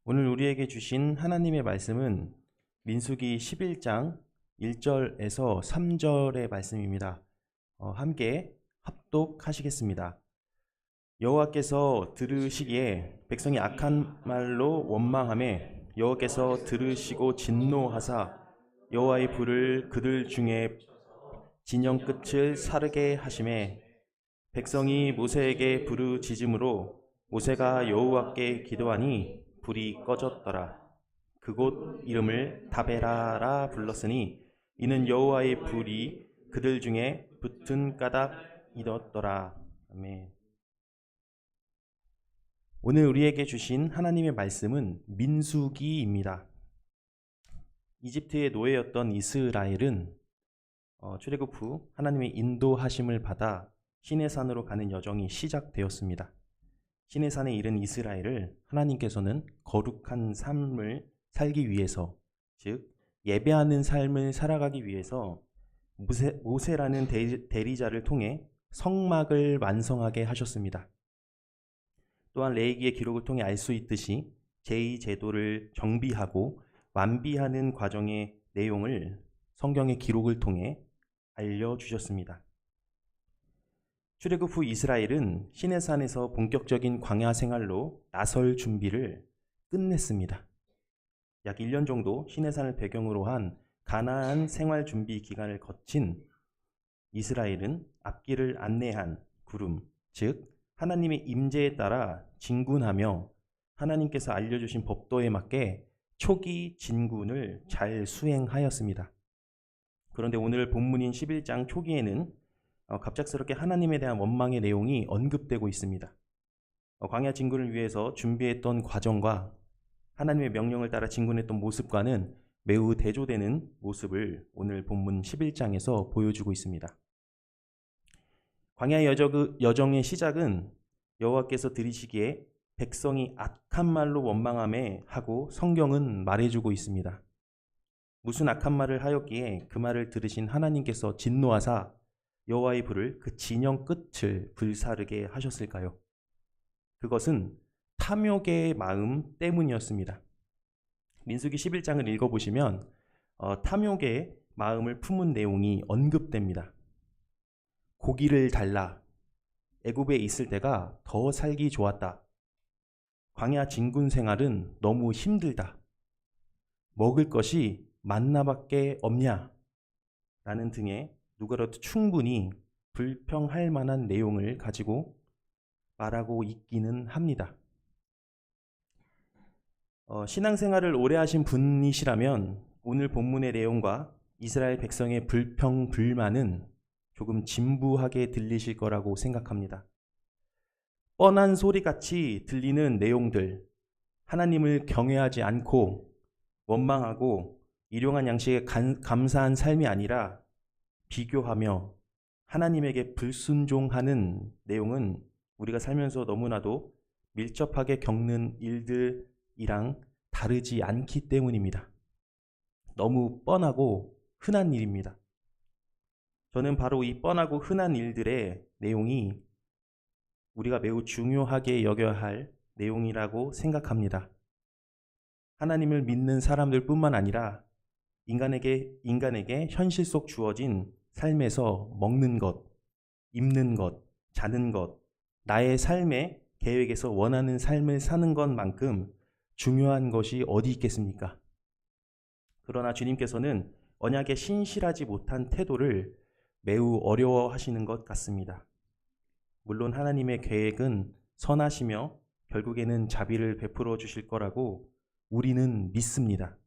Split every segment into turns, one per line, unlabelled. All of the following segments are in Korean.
오늘 우리에게 주신 하나님의 말씀은 민수기 11장 1절에서 3절의 말씀입니다. 함께 합독하시겠습니다. 여호와께서 들으시기에 백성이 악한 말로 원망하매 여호와께서 들으시고 진노하사 여호와의 불을 그들 중에 진영 끝을 사르게 하시매 백성이 모세에게 부르짖음으로 모세가 여호와께 기도하니 불이 꺼졌더라. 그곳 이름을 다베라라 불렀으니 이는 여호와의 불이 그들 중에 붙은 까닭이었더라. 아멘. 오늘 우리에게 주신 하나님의 말씀은 민수기입니다. 이집트의 노예였던 이스라엘은 출애굽 후 하나님의 인도하심을 받아 시내산으로 가는 여정이 시작되었습니다. 시내산에 이른 이스라엘을 하나님께서는 거룩한 삶을 살기 위해서, 즉 예배하는 삶을 살아가기 위해서 모세라는 대리자를 통해 성막을 완성하게 하셨습니다. 또한 레위기의 기록을 통해 알 수 있듯이 제2제도를 정비하고 완비하는 과정의 내용을 성경의 기록을 통해 알려주셨습니다. 출애굽 후 이스라엘은 시내산에서 본격적인 광야 생활로 나설 준비를 끝냈습니다. 약 1년 정도 시내산을 배경으로 한 가나안 생활 준비 기간을 거친 이스라엘은 앞길을 안내한 구름, 즉 하나님의 임재에 따라 진군하며 하나님께서 알려주신 법도에 맞게 초기 진군을 잘 수행하였습니다. 그런데 오늘 본문인 11장 초기에는 갑작스럽게 하나님에 대한 원망의 내용이 언급되고 있습니다. 광야 진군을 위해서 준비했던 과정과 하나님의 명령을 따라 진군했던 모습과는 매우 대조되는 모습을 오늘 본문 11장에서 보여주고 있습니다. 광야 여정의 시작은 여호와께서 들으시기에 백성이 악한 말로 원망하며 하고 성경은 말해주고 있습니다. 무슨 악한 말을 하였기에 그 말을 들으신 하나님께서 진노하사 여호와의 불을 그 진영 끝을 불사르게 하셨을까요? 그것은 탐욕의 마음 때문이었습니다. 민수기 11장을 읽어보시면 탐욕의 마음을 품은 내용이 언급됩니다. 고기를 달라. 애굽에 있을 때가 더 살기 좋았다. 광야 진군 생활은 너무 힘들다. 먹을 것이 만나밖에 없냐? 라는 등의 누구라도 충분히 불평할 만한 내용을 가지고 말하고 있기는 합니다. 신앙생활을 오래 하신 분이시라면 오늘 본문의 내용과 이스라엘 백성의 불평, 불만은 조금 진부하게 들리실 거라고 생각합니다. 뻔한 소리같이 들리는 내용들, 하나님을 경외하지 않고 원망하고 일용한 양식에 감사한 삶이 아니라 비교하며 하나님에게 불순종하는 내용은 우리가 살면서 너무나도 밀접하게 겪는 일들이랑 다르지 않기 때문입니다. 너무 뻔하고 흔한 일입니다. 저는 바로 이 뻔하고 흔한 일들의 내용이 우리가 매우 중요하게 여겨야 할 내용이라고 생각합니다. 하나님을 믿는 사람들 뿐만 아니라 인간에게 현실 속 주어진 삶에서 먹는 것, 입는 것, 자는 것, 나의 삶의 계획에서 원하는 삶을 사는 것만큼 중요한 것이 어디 있겠습니까? 그러나 주님께서는 언약에 신실하지 못한 태도를 매우 어려워하시는 것 같습니다. 물론 하나님의 계획은 선하시며 결국에는 자비를 베풀어 주실 거라고 우리는 믿습니다.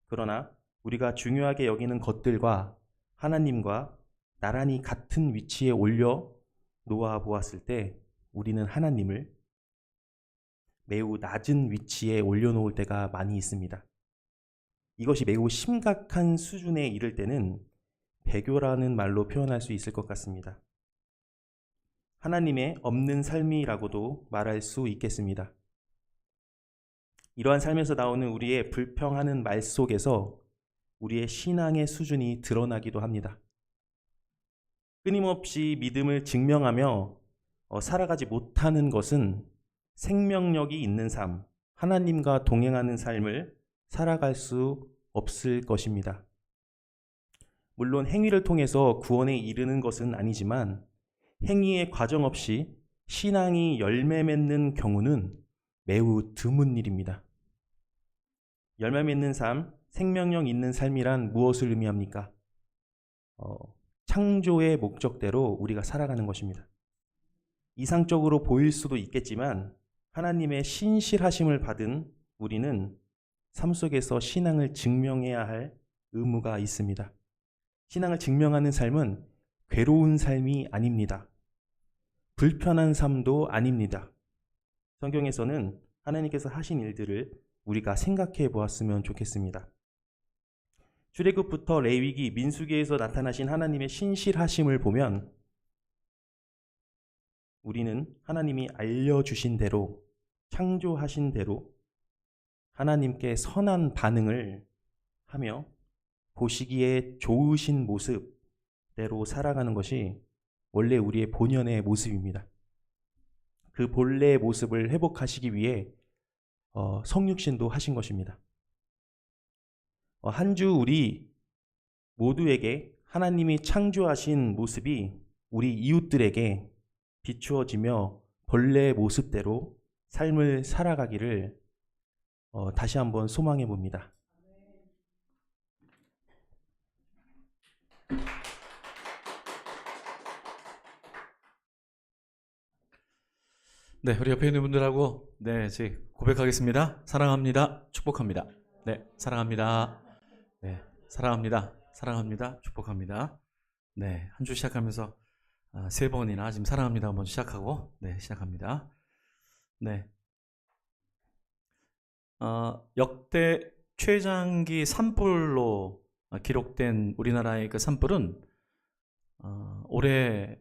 그러나 우리가 중요하게 여기는 것들과 하나님과 나란히 같은 위치에 올려 놓아 보았을 때 우리는 하나님을 매우 낮은 위치에 올려놓을 때가 많이 있습니다. 이것이 매우 심각한 수준에 이를 때는 배교라는 말로 표현할 수 있을 것 같습니다. 하나님의 없는 삶이라고도 말할 수 있겠습니다. 이러한 삶에서 나오는 우리의 불평하는 말 속에서 우리의 신앙의 수준이 드러나기도 합니다. 끊임없이 믿음을 증명하며 살아가지 못하는 것은 생명력이 있는 삶, 하나님과 동행하는 삶을 살아갈 수 없을 것입니다. 물론 행위를 통해서 구원에 이르는 것은 아니지만 행위의 과정 없이 신앙이 열매 맺는 경우는 매우 드문 일입니다. 열매 맺는 삶, 생명력 있는 삶이란 무엇을 의미합니까? 창조의 목적대로 우리가 살아가는 것입니다. 이상적으로 보일 수도 있겠지만 하나님의 신실하심을 받은 우리는 삶 속에서 신앙을 증명해야 할 의무가 있습니다. 신앙을 증명하는 삶은 괴로운 삶이 아닙니다. 불편한 삶도 아닙니다. 성경에서는 하나님께서 하신 일들을 우리가 생각해 보았으면 좋겠습니다. 출애굽부터 레위기, 민수기에서 나타나신 하나님의 신실하심을 보면 우리는 하나님이 알려주신 대로, 창조하신 대로 하나님께 선한 반응을 하며 보시기에 좋으신 모습대로 살아가는 것이 원래 우리의 본연의 모습입니다. 그 본래의 모습을 회복하시기 위해 성육신도 하신 것입니다. 한 주 우리 모두에게 하나님이 창조하신 모습이 우리 이웃들에게 비추어지며 본래의 모습대로 삶을 살아가기를 다시 한번 소망해 봅니다.
네, 우리 옆에 있는 분들하고 제 고백하겠습니다. 사랑합니다. 축복합니다. 네, 사랑합니다. 네, 사랑합니다. 사랑합니다. 축복합니다. 네, 한 주 시작하면서 3번이나 지금 사랑합니다 한번 시작하고 시작합니다. 네, 역대 최장기 산불로 기록된 우리나라의 그 산불은 올해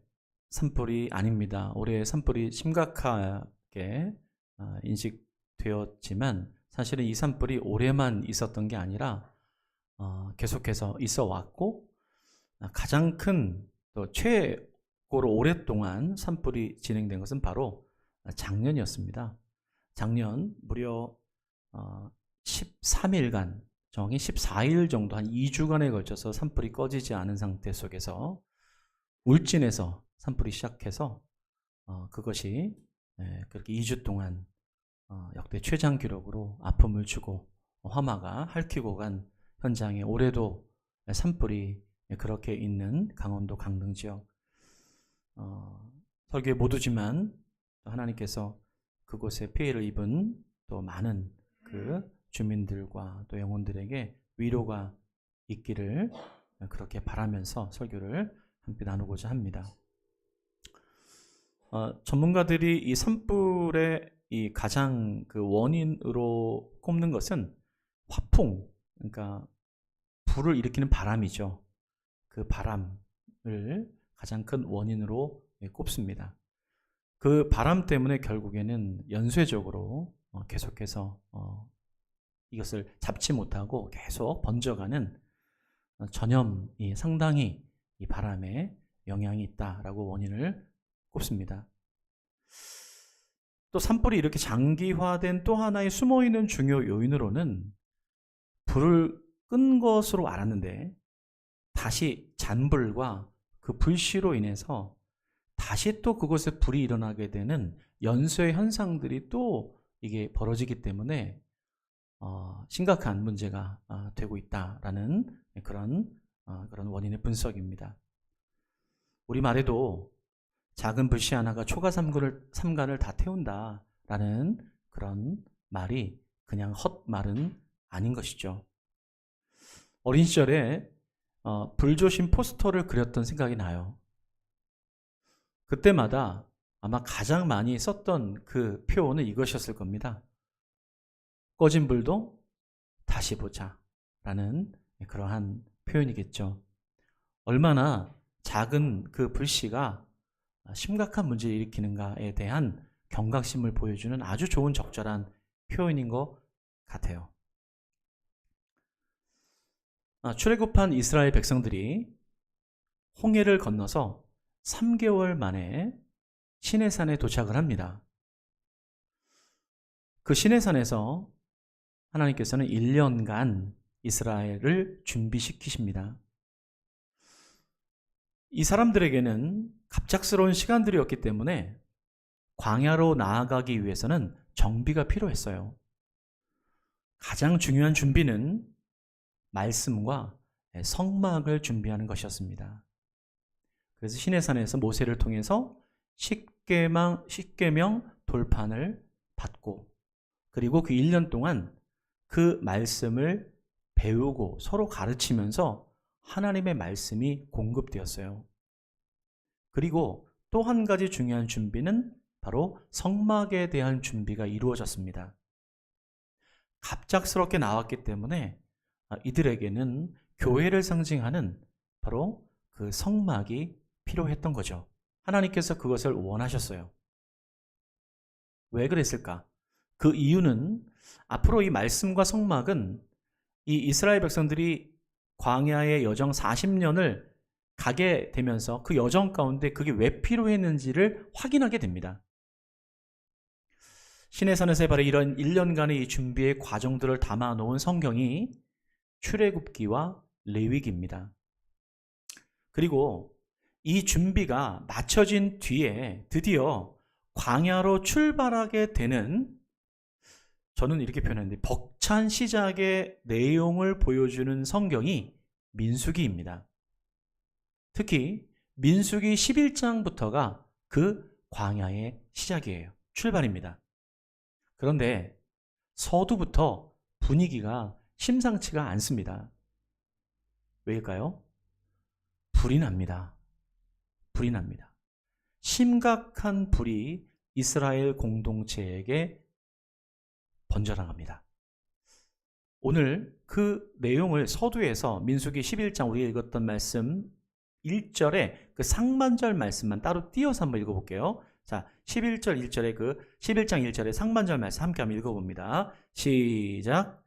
산불이 아닙니다. 올해 산불이 심각하게 인식되었지만 사실은 이 산불이 올해만 있었던 게 아니라 계속해서 있어 왔고 가장 큰 또 최고로 오랫동안 산불이 진행된 것은 바로 작년이었습니다. 작년 무려 13일간 정확히 14일 정도 한 2주간에 걸쳐서 산불이 꺼지지 않은 상태 속에서 울진에서 산불이 시작해서 그것이 그렇게 2주 동안 역대 최장 기록으로 아픔을 주고 화마가 핥히고 간 현장에 올해도 산불이 그렇게 있는 강원도 강릉 지역 설교의 모두지만 하나님께서 그곳에 피해를 입은 또 많은 그 주민들과 또 영혼들에게 위로가 있기를 그렇게 바라면서 설교를 함께 나누고자 합니다. 전문가들이 이 산불의 이 가장 그 원인으로 꼽는 것은 화풍, 그러니까 불을 일으키는 바람이죠. 그 바람을 가장 큰 원인으로 꼽습니다. 그 바람 때문에 결국에는 연쇄적으로 계속해서 이것을 잡지 못하고 계속 번져가는 전염이 상당히 이 바람에 영향이 있다라고 원인을 꼽습니다. 또 산불이 이렇게 장기화된 또 하나의 숨어있는 중요 요인으로는 불을 끈 것으로 알았는데 다시 잔불과 그 불씨로 인해서 다시 또 그곳에 불이 일어나게 되는 연쇄 현상들이 또 이게 벌어지기 때문에 심각한 문제가 되고 있다라는 그런 원인의 분석입니다. 우리말에도 작은 불씨 하나가 초가 삼간을 다 태운다라는 그런 말이 그냥 헛말은 아닌 것이죠. 어린 시절에 불조심 포스터를 그렸던 생각이 나요. 그때마다 아마 가장 많이 썼던 그 표현은 이것이었을 겁니다. 꺼진 불도 다시 보자 라는 그러한 표현이겠죠. 얼마나 작은 그 불씨가 심각한 문제를 일으키는가에 대한 경각심을 보여주는 아주 좋은 적절한 표현인 것 같아요. 출애굽한 이스라엘 백성들이 홍해를 건너서 3개월 만에 시내산에 도착을 합니다. 그 시내산에서 하나님께서는 1년간 이스라엘을 준비시키십니다. 이 사람들에게는 갑작스러운 시간들이었기 때문에 광야로 나아가기 위해서는 정비가 필요했어요. 가장 중요한 준비는 말씀과 성막을 준비하는 것이었습니다. 그래서 시내산에서 모세를 통해서 십계명 돌판을 받고, 그리고 그 1년 동안 그 말씀을 배우고 서로 가르치면서 하나님의 말씀이 공급되었어요. 그리고 또 한 가지 중요한 준비는 바로 성막에 대한 준비가 이루어졌습니다. 갑작스럽게 나왔기 때문에 이들에게는 교회를 상징하는 바로 그 성막이 필요했던 거죠. 하나님께서 그것을 원하셨어요. 왜 그랬을까? 그 이유는 앞으로 이 말씀과 성막은 이 이스라엘 백성들이 광야의 여정 40년을 가게 되면서 그 여정 가운데 그게 왜 필요했는지를 확인하게 됩니다. 시내산에서 바로 이런 1년간의 이 준비의 과정들을 담아놓은 성경이 출애굽기와 레위기입니다. 그리고 이 준비가 마쳐진 뒤에 드디어 광야로 출발하게 되는, 저는 이렇게 표현했는데, 벅찬 시작의 내용을 보여주는 성경이 민수기입니다. 특히 민수기 11장부터가 그 광야의 시작이에요. 출발입니다. 그런데 서두부터 분위기가 심상치가 않습니다. 왜일까요? 불이 납니다. 불이 납니다. 심각한 불이 이스라엘 공동체에게 번져나갑니다. 오늘 그 내용을 서두에서 민수기 11장 우리가 읽었던 말씀 1절에 그 상반절 말씀만 따로 띄어서 한번 읽어볼게요. 자, 11절 1절에 그 11장 1절에 상반절 말씀 함께 한번 읽어봅니다. 시작.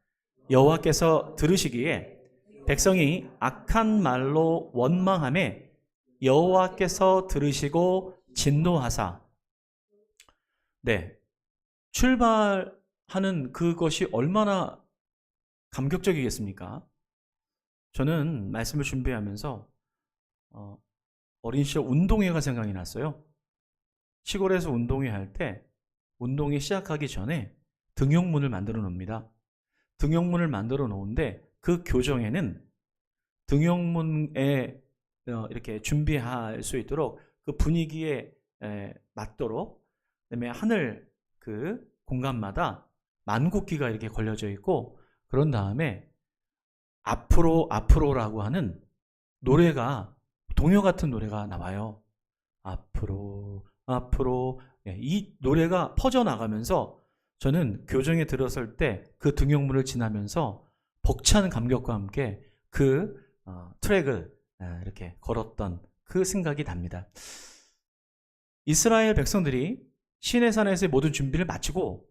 여호와께서 들으시기에 백성이 악한 말로 원망하매 여호와께서 들으시고 진노하사. 네, 출발하는 그것이 얼마나 감격적이겠습니까? 저는 말씀을 준비하면서 어린 시절 운동회가 생각이 났어요. 시골에서 운동회 할 때 운동회 시작하기 전에 등용문을 만들어 놓습니다. 등용문을 만들어 놓은데 그 교정에는 등용문에 이렇게 준비할 수 있도록 그 분위기에 맞도록, 그다음에 하늘 그 공간마다 만국기가 이렇게 걸려져 있고, 그런 다음에 앞으로라고 하는 노래가, 동요 같은 노래가 나와요. 앞으로 이 노래가 퍼져나가면서 저는 교정에 들어설 때 그 등용문을 지나면서 벅찬 감격과 함께 그 트랙을 이렇게 걸었던 그 생각이 납니다. 이스라엘 백성들이 시내산에서의 모든 준비를 마치고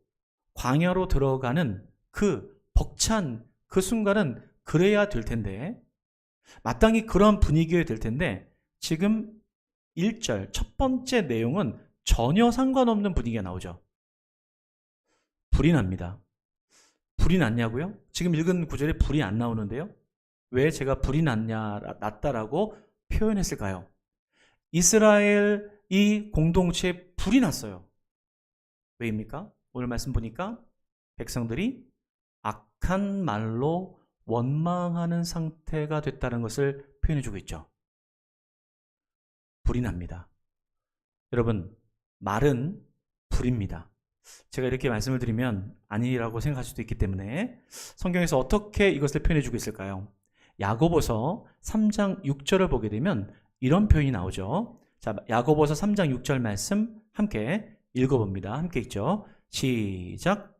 광야로 들어가는 그 벅찬 그 순간은 그래야 될 텐데, 마땅히 그런 분위기여야 될 텐데, 지금 1절 첫 번째 내용은 전혀 상관없는 분위기가 나오죠. 불이 납니다. 불이 났냐고요? 지금 읽은 구절에 불이 안 나오는데요. 왜 제가 불이 났다라고 표현했을까요? 이스라엘 이 공동체에 불이 났어요. 왜입니까? 오늘 말씀 보니까 백성들이 악한 말로 원망하는 상태가 됐다는 것을 표현해주고 있죠. 불이 납니다. 여러분, 말은 불입니다. 제가 이렇게 말씀을 드리면 아니라고 생각할 수도 있기 때문에 성경에서 어떻게 이것을 표현해주고 있을까요? 야고보서 3장 6절을 보게 되면 이런 표현이 나오죠. 자, 야고보서 3장 6절 말씀 함께 읽어봅니다. 함께 읽죠. 시작.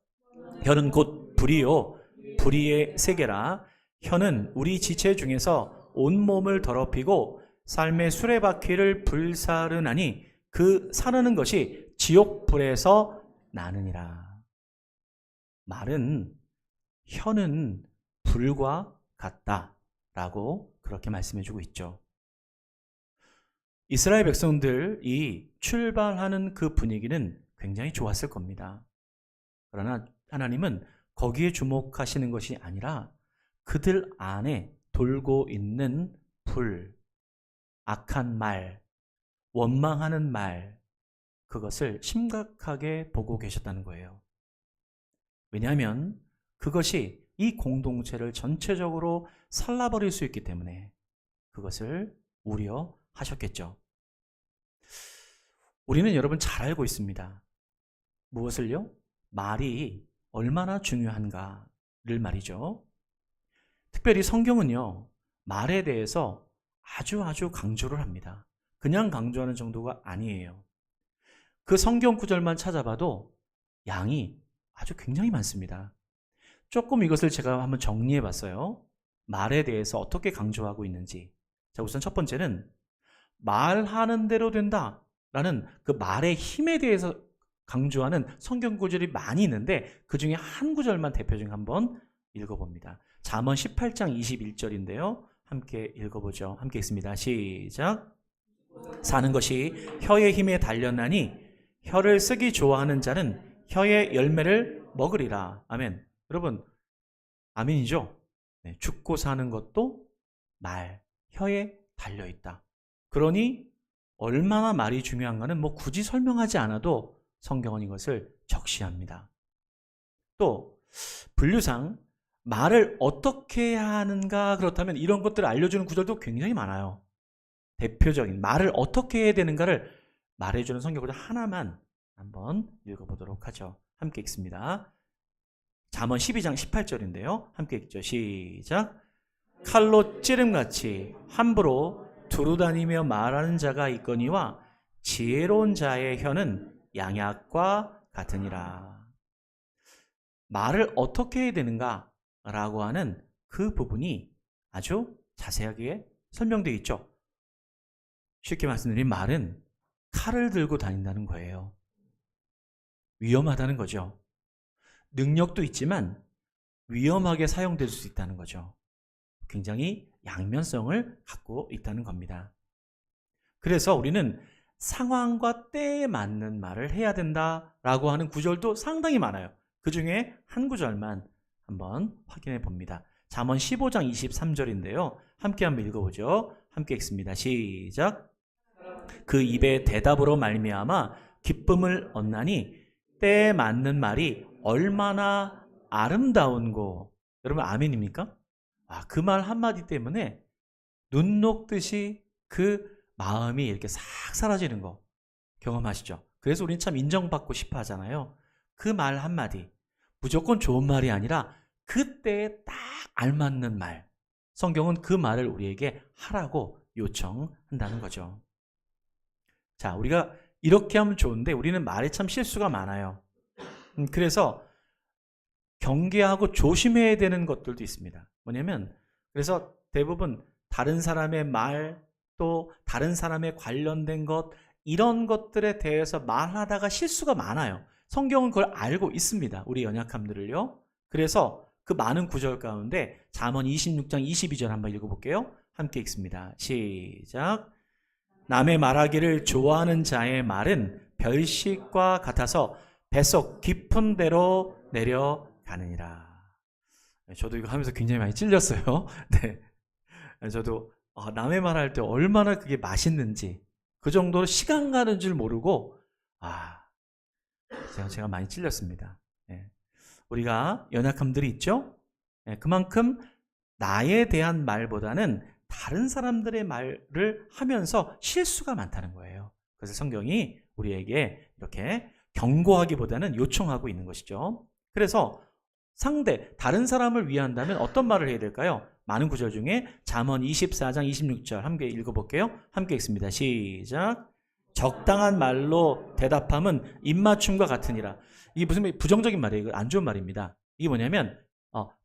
혀는 곧 불이요 불의의 세계라. 혀는 우리 지체 중에서 온몸을 더럽히고 삶의 수레바퀴를 불사르나니 그 사르는 것이 지옥불에서 나느니라. 말은, 혀는 불과 같다라고 그렇게 말씀해주고 있죠. 이스라엘 백성들이 출발하는 그 분위기는 굉장히 좋았을 겁니다. 그러나 하나님은 거기에 주목하시는 것이 아니라 그들 안에 돌고 있는 불, 악한 말, 원망하는 말, 그것을 심각하게 보고 계셨다는 거예요. 왜냐하면 그것이 이 공동체를 전체적으로 살라버릴 수 있기 때문에 그것을 우려하셨겠죠. 우리는 여러분 잘 알고 있습니다. 무엇을요? 말이 얼마나 중요한가를 말이죠. 특별히 성경은요, 말에 대해서 아주 강조를 합니다. 그냥 강조하는 정도가 아니에요. 그 성경 구절만 찾아봐도 양이 아주 굉장히 많습니다. 조금 이것을 제가 한번 정리해 봤어요. 말에 대해서 어떻게 강조하고 있는지. 자, 우선 첫 번째는 말하는 대로 된다 라는 그 말의 힘에 대해서 강조하는 성경 구절이 많이 있는데 그 중에 한 구절만 대표적으로 한번 읽어봅니다. 잠언 18장 21절인데요. 함께 읽어보죠. 함께 읽습니다. 시작. 사는 것이 혀의 힘에 달렸나니 혀를 쓰기 좋아하는 자는 혀의 열매를 먹으리라. 아멘. 여러분, 아멘이죠? 네, 죽고 사는 것도 말, 혀에 달려있다. 그러니 얼마나 말이 중요한가는 뭐 굳이 설명하지 않아도 성경은 이것을 적시합니다. 또 분류상 말을 어떻게 해야 하는가, 그렇다면 이런 것들을 알려주는 구절도 굉장히 많아요. 대표적인 말을 어떻게 해야 되는가를 말해주는 성경 구절 하나만 한번 읽어보도록 하죠. 함께 읽습니다. 잠언 12장 18절인데요. 함께 읽죠. 시작. 칼로 찌름같이 함부로 두루다니며 말하는 자가 있거니와 지혜로운 자의 혀는 양약과 같으니라. 말을 어떻게 해야 되는가 라고 하는 그 부분이 아주 자세하게 설명되어 있죠. 쉽게 말씀드리면 말은 칼을 들고 다닌다는 거예요. 위험하다는 거죠. 능력도 있지만 위험하게 사용될 수 있다는 거죠. 굉장히 양면성을 갖고 있다는 겁니다. 그래서 우리는 상황과 때에 맞는 말을 해야 된다라고 하는 구절도 상당히 많아요. 그 중에 한 구절만 한번 확인해 봅니다. 잠언 15장 23절인데요. 함께 한번 읽어보죠. 함께 읽습니다. 시작. 그 입의 대답으로 말미암아 기쁨을 얻나니 때에 맞는 말이 얼마나 아름다운고. 여러분 아멘입니까? 그 말 한마디 때문에 눈 녹듯이 그 마음이 이렇게 싹 사라지는 거 경험하시죠? 그래서 우리는 참 인정받고 싶어 하잖아요. 그 말 한마디, 무조건 좋은 말이 아니라 그때에 딱 알맞는 말, 성경은 그 말을 우리에게 하라고 요청한다는 거죠. 자, 우리가 이렇게 하면 좋은데 우리는 말에 참 실수가 많아요. 그래서 경계하고 조심해야 되는 것들도 있습니다. 뭐냐면, 그래서 대부분 다른 사람의 말, 또 다른 사람에 관련된 것, 이런 것들에 대해서 말하다가 실수가 많아요. 성경은 그걸 알고 있습니다. 우리 연약함들을요. 그래서 그 많은 구절 가운데 잠언 26장 22절 한번 읽어볼게요. 함께 읽습니다. 시작. 남의 말하기를 좋아하는 자의 말은 별식과 같아서 뱃속 깊은 데로 내려가느니라. 저도 이거 하면서 굉장히 많이 찔렸어요. 네, 저도 남의 말할 때 얼마나 그게 맛있는지 그 정도로 시간 가는 줄 모르고 제가 많이 찔렸습니다. 네. 우리가 연약함들이 있죠. 네, 그만큼 나에 대한 말보다는 다른 사람들의 말을 하면서 실수가 많다는 거예요. 그래서 성경이 우리에게 이렇게 경고하기보다는 요청하고 있는 것이죠. 그래서 다른 사람을 위한다면 어떤 말을 해야 될까요? 많은 구절 중에 잠언 24장 26절 함께 읽어볼게요. 함께 읽습니다. 시작. 적당한 말로 대답함은 입맞춤과 같으니라. 이게 무슨 부정적인 말이에요. 이거 안 좋은 말입니다. 이게 뭐냐면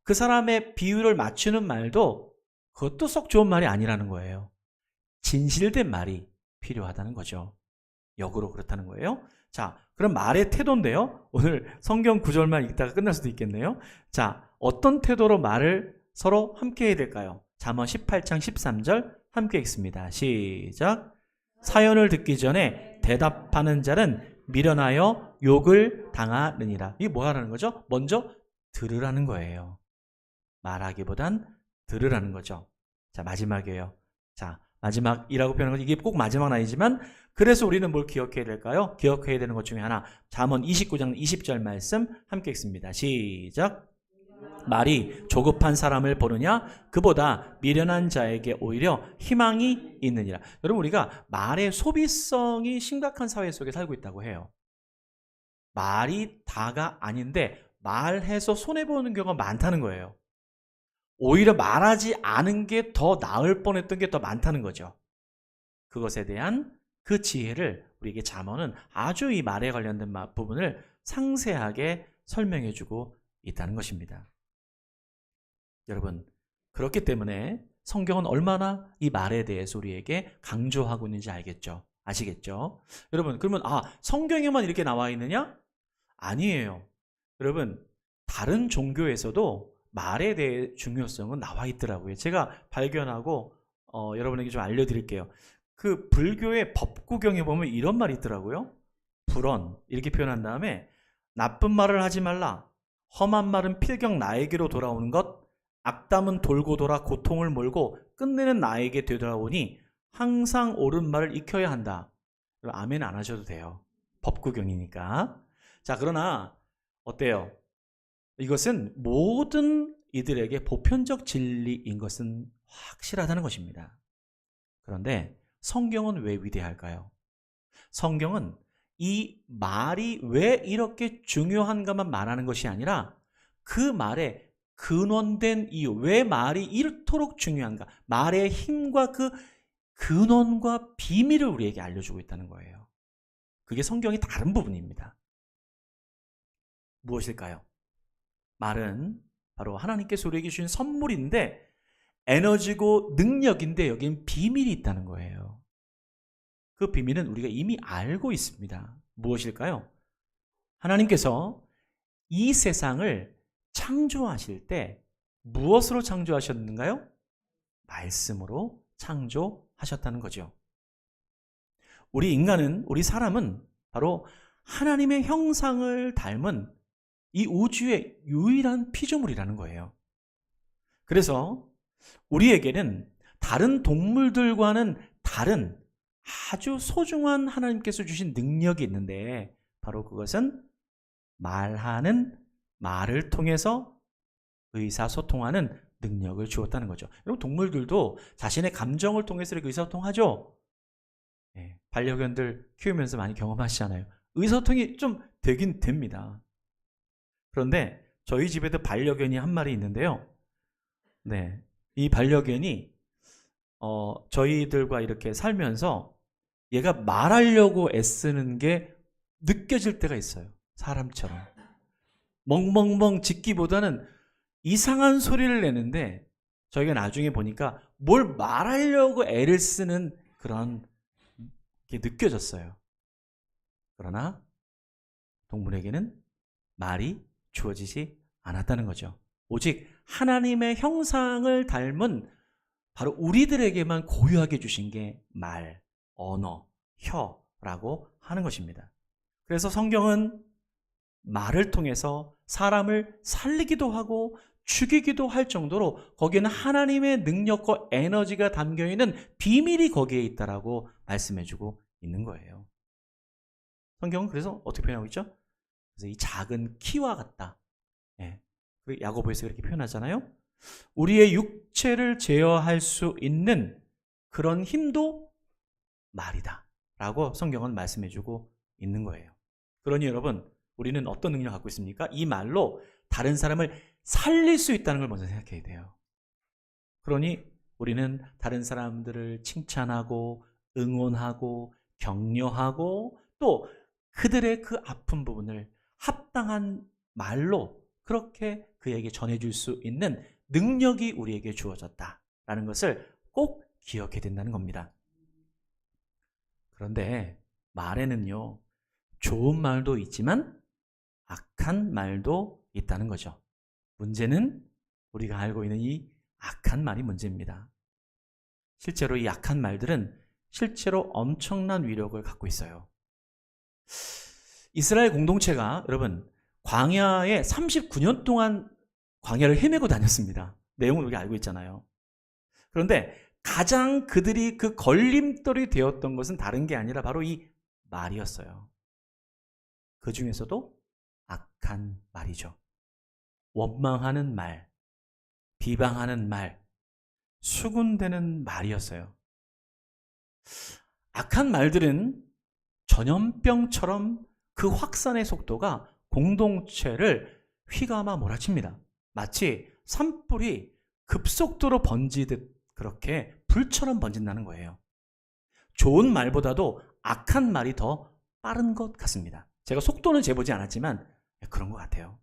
그 사람의 비율을 맞추는 말도 그것도 썩 좋은 말이 아니라는 거예요. 진실된 말이 필요하다는 거죠. 역으로 그렇다는 거예요. 자, 그럼 말의 태도인데요. 오늘 성경 구절만 읽다가 끝날 수도 있겠네요. 자, 어떤 태도로 말을 서로 함께 해야 될까요? 잠언 18장 13절 함께 읽습니다. 시작. 사연을 듣기 전에 대답하는 자는 미련하여 욕을 당하느니라. 이게 뭐 하라는 거죠? 먼저 들으라는 거예요. 말하기보단 들으라는 거죠. 자, 마지막이에요. 자, 마지막이라고 표현한 건 이게 꼭 마지막은 아니지만 그래서 우리는 뭘 기억해야 될까요? 기억해야 되는 것 중에 하나. 잠언 29장 20절 말씀 함께 읽습니다. 시작. 말이 조급한 사람을 보느냐? 그보다 미련한 자에게 오히려 희망이 있느니라. 여러분, 우리가 말의 소비성이 심각한 사회 속에 살고 있다고 해요. 말이 다가 아닌데 말해서 손해보는 경우가 많다는 거예요. 오히려 말하지 않은 게 더 나을 뻔했던 게 더 많다는 거죠. 그것에 대한 그 지혜를 우리에게 잠언은 아주 이 말에 관련된 부분을 상세하게 설명해주고 있다는 것입니다. 여러분, 그렇기 때문에 성경은 얼마나 이 말에 대해서 우리에게 강조하고 있는지 알겠죠? 아시겠죠? 여러분, 그러면 성경에만 이렇게 나와 있느냐? 아니에요. 여러분, 다른 종교에서도 말에 대해 중요성은 나와 있더라고요. 제가 발견하고 여러분에게 좀 알려드릴게요. 그 불교의 법구경에 보면 이런 말이 있더라고요. 불언 이렇게 표현한 다음에 나쁜 말을 하지 말라. 험한 말은 필경 나에게로 돌아오는 것. 악담은 돌고 돌아 고통을 몰고 끝내는 나에게 되돌아오니 항상 옳은 말을 익혀야 한다. 아멘 안 하셔도 돼요. 법구경이니까. 자, 그러나 어때요? 이것은 모든 이들에게 보편적 진리인 것은 확실하다는 것입니다. 그런데 성경은 왜 위대할까요? 성경은 이 말이 왜 이렇게 중요한가만 말하는 것이 아니라 그 말에 근원된 이유, 왜 말이 이토록 중요한가, 말의 힘과 그 근원과 비밀을 우리에게 알려주고 있다는 거예요. 그게 성경의 다른 부분입니다. 무엇일까요? 말은 바로 하나님께서 우리에게 주신 선물인데 에너지고 능력인데 여기엔 비밀이 있다는 거예요. 그 비밀은 우리가 이미 알고 있습니다. 무엇일까요? 하나님께서 이 세상을 창조하실 때 무엇으로 창조하셨는가요? 말씀으로 창조하셨다는 거죠. 우리 인간은, 우리 사람은 바로 하나님의 형상을 닮은 이 우주의 유일한 피조물이라는 거예요. 그래서 우리에게는 다른 동물들과는 다른 아주 소중한 하나님께서 주신 능력이 있는데 바로 그것은 말을 통해서 의사소통하는 능력을 주었다는 거죠. 여러분, 동물들도 자신의 감정을 통해서 이렇게 의사소통하죠. 네, 반려견들 키우면서 많이 경험하시잖아요. 의사소통이 좀 되긴 됩니다. 그런데 저희 집에도 반려견이 한 마리 있는데요. 네, 이 반려견이 저희들과 이렇게 살면서 얘가 말하려고 애쓰는 게 느껴질 때가 있어요. 사람처럼. 멍멍멍 짖기보다는 이상한 소리를 내는데 저희가 나중에 보니까 뭘 말하려고 애를 쓰는 그런 게 느껴졌어요. 그러나 동물에게는 말이 주어지지 않았다는 거죠. 오직 하나님의 형상을 닮은 바로 우리들에게만 고유하게 주신 게 말, 언어, 혀라고 하는 것입니다. 그래서 성경은 말을 통해서 사람을 살리기도 하고 죽이기도 할 정도로 거기에는 하나님의 능력과 에너지가 담겨있는 비밀이 거기에 있다라고 말씀해주고 있는 거예요. 성경은 그래서 어떻게 표현하고 있죠? 그래서 이 작은 키와 같다. 예. 야고보에서 그렇게 표현하잖아요. 우리의 육체를 제어할 수 있는 그런 힘도 말이다 라고 성경은 말씀해주고 있는 거예요. 그러니 여러분, 우리는 어떤 능력을 갖고 있습니까? 이 말로 다른 사람을 살릴 수 있다는 걸 먼저 생각해야 돼요. 그러니 우리는 다른 사람들을 칭찬하고 응원하고 격려하고 또 그들의 그 아픈 부분을 합당한 말로 그렇게 그에게 전해줄 수 있는 능력이 우리에게 주어졌다라는 것을 꼭 기억해야 된다는 겁니다. 그런데 말에는요, 좋은 말도 있지만 악한 말도 있다는 거죠. 문제는 우리가 알고 있는 이 악한 말이 문제입니다. 실제로 이 악한 말들은 실제로 엄청난 위력을 갖고 있어요. 이스라엘 공동체가 여러분 광야에 39년 동안 광야를 헤매고 다녔습니다. 내용을 우리가 알고 있잖아요. 그런데 가장 그들이 그 걸림돌이 되었던 것은 다른 게 아니라 바로 이 말이었어요. 그 중에서도 악한 말이죠. 원망하는 말, 비방하는 말, 수군대는 말이었어요. 악한 말들은 전염병처럼 그 확산의 속도가 공동체를 휘감아 몰아칩니다. 마치 산불이 급속도로 번지듯 그렇게 불처럼 번진다는 거예요. 좋은 말보다도 악한 말이 더 빠른 것 같습니다. 제가 속도는 재보지 않았지만 그런 것 같아요.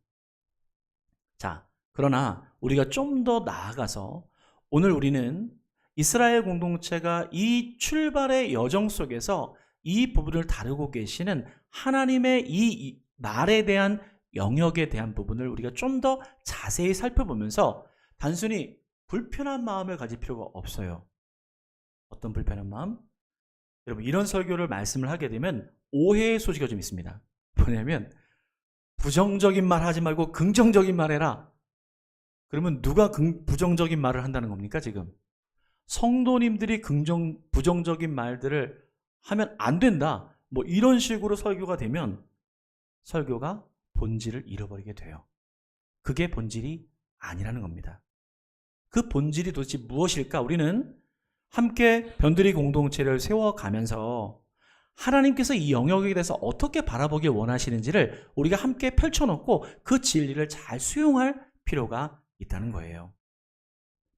자, 그러나 우리가 좀 더 나아가서 오늘 우리는 이스라엘 공동체가 이 출발의 여정 속에서 이 부분을 다루고 계시는 하나님의 이 말에 대한 영역에 대한 부분을 우리가 좀 더 자세히 살펴보면서 단순히 불편한 마음을 가질 필요가 없어요. 어떤 불편한 마음? 여러분, 이런 설교를 말씀을 하게 되면 오해의 소지가 좀 있습니다. 뭐냐면 부정적인 말 하지 말고 긍정적인 말 해라. 그러면 누가 부정적인 말을 한다는 겁니까 지금? 성도님들이 부정적인 말들을 하면 안 된다. 뭐 이런 식으로 설교가 되면 설교가 본질을 잃어버리게 돼요. 그게 본질이 아니라는 겁니다. 그 본질이 도대체 무엇일까? 우리는 함께 변두리 공동체를 세워가면서 하나님께서 이 영역에 대해서 어떻게 바라보길 원하시는지를 우리가 함께 펼쳐놓고 그 진리를 잘 수용할 필요가 있다는 거예요.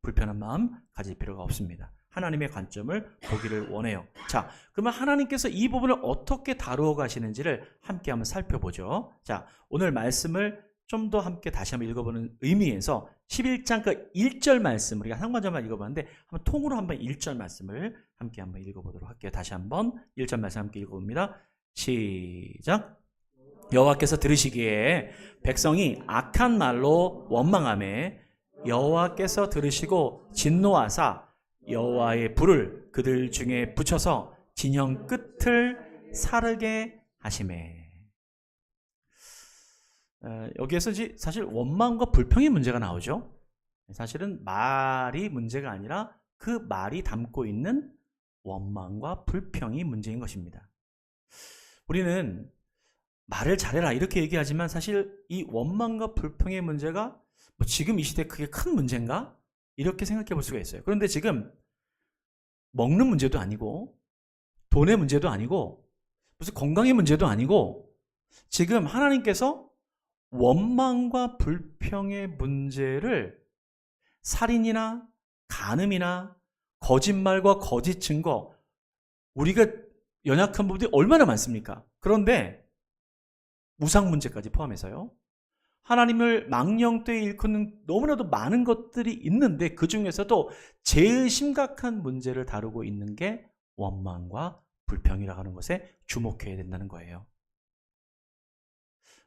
불편한 마음 가질 필요가 없습니다. 하나님의 관점을 보기를 원해요. 자, 그러면 하나님께서 이 부분을 어떻게 다루어 가시는지를 함께 한번 살펴보죠. 자, 오늘 말씀을 좀 더 함께 다시 한번 읽어보는 의미에서 11장 그 1절 말씀, 우리가 상반절만 읽어봤는데 한번 통으로 한번 1절 말씀을 함께 한번 읽어보도록 할게요. 다시 한번 1절 말씀 함께 읽어봅니다. 시작. 여호와께서 들으시기에 백성이 악한 말로 원망하매 여호와께서 들으시고 진노하사 여호와의 불을 그들 중에 붙여서 진영 끝을 사르게 하시매. 여기에서 사실 원망과 불평의 문제가 나오죠. 사실은 말이 문제가 아니라 그 말이 담고 있는 원망과 불평이 문제인 것입니다. 우리는 말을 잘해라 이렇게 얘기하지만 사실 이 원망과 불평의 문제가 뭐 지금 이 시대에 그게 큰 문제인가? 이렇게 생각해 볼 수가 있어요. 그런데 지금 먹는 문제도 아니고 돈의 문제도 아니고 무슨 건강의 문제도 아니고 지금 하나님께서 원망과 불평의 문제를 살인이나 간음이나 거짓말과 거짓 증거, 우리가 연약한 부분이 얼마나 많습니까? 그런데 우상 문제까지 포함해서요. 하나님을 망령되이 일컫는 너무나도 많은 것들이 있는데 그 중에서도 제일 심각한 문제를 다루고 있는 게 원망과 불평이라고 하는 것에 주목해야 된다는 거예요.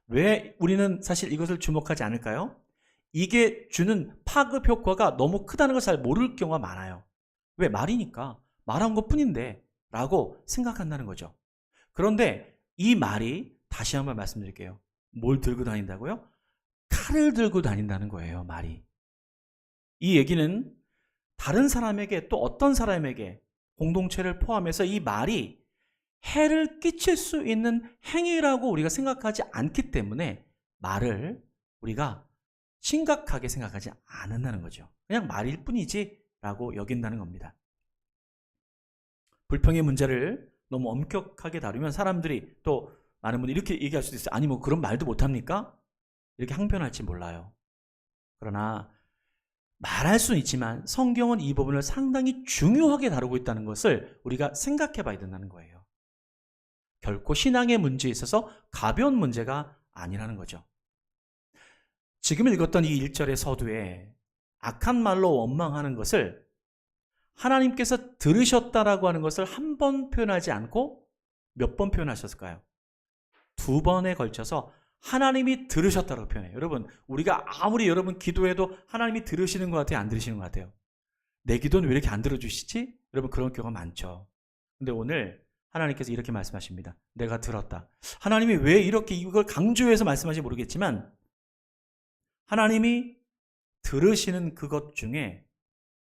왜 우리는 사실 이것을 주목하지 않을까요? 이게 주는 파급 효과가 너무 크다는 걸 잘 모를 경우가 많아요. 왜? 말이니까 말한 것 뿐인데 라고 생각한다는 거죠. 그런데 이 말이 다시 한번 말씀드릴게요. 뭘 들고 다닌다고요? 칼을 들고 다닌다는 거예요. 말이. 이 얘기는 다른 사람에게 또 어떤 사람에게 공동체를 포함해서 이 말이 해를 끼칠 수 있는 행위라고 우리가 생각하지 않기 때문에 말을 우리가 심각하게 생각하지 않는다는 거죠. 그냥 말일 뿐이지 라고 여긴다는 겁니다. 불평의 문제를 너무 엄격하게 다루면 사람들이 또 많은 분들이 이렇게 얘기할 수도 있어요. 아니 뭐 그런 말도 못합니까? 이렇게 항변할지 몰라요. 그러나 말할 수는 있지만 성경은 이 부분을 상당히 중요하게 다루고 있다는 것을 우리가 생각해 봐야 된다는 거예요. 결코 신앙의 문제에 있어서 가벼운 문제가 아니라는 거죠. 지금 읽었던 이 1절의 서두에 악한 말로 원망하는 것을 하나님께서 들으셨다라고 하는 것을 한 번 표현하지 않고 몇 번 표현하셨을까요? 2번에 걸쳐서 하나님이 들으셨다고 표현해요. 여러분, 우리가 아무리 여러분 기도해도 하나님이 들으시는 것 같아요? 안 들으시는 것 같아요? 내 기도는 왜 이렇게 안 들어주시지? 여러분 그런 경우가 많죠. 근데 오늘 하나님께서 이렇게 말씀하십니다. 내가 들었다. 하나님이 왜 이렇게 이걸 강조해서 말씀하실지 모르겠지만 하나님이 들으시는 그것 중에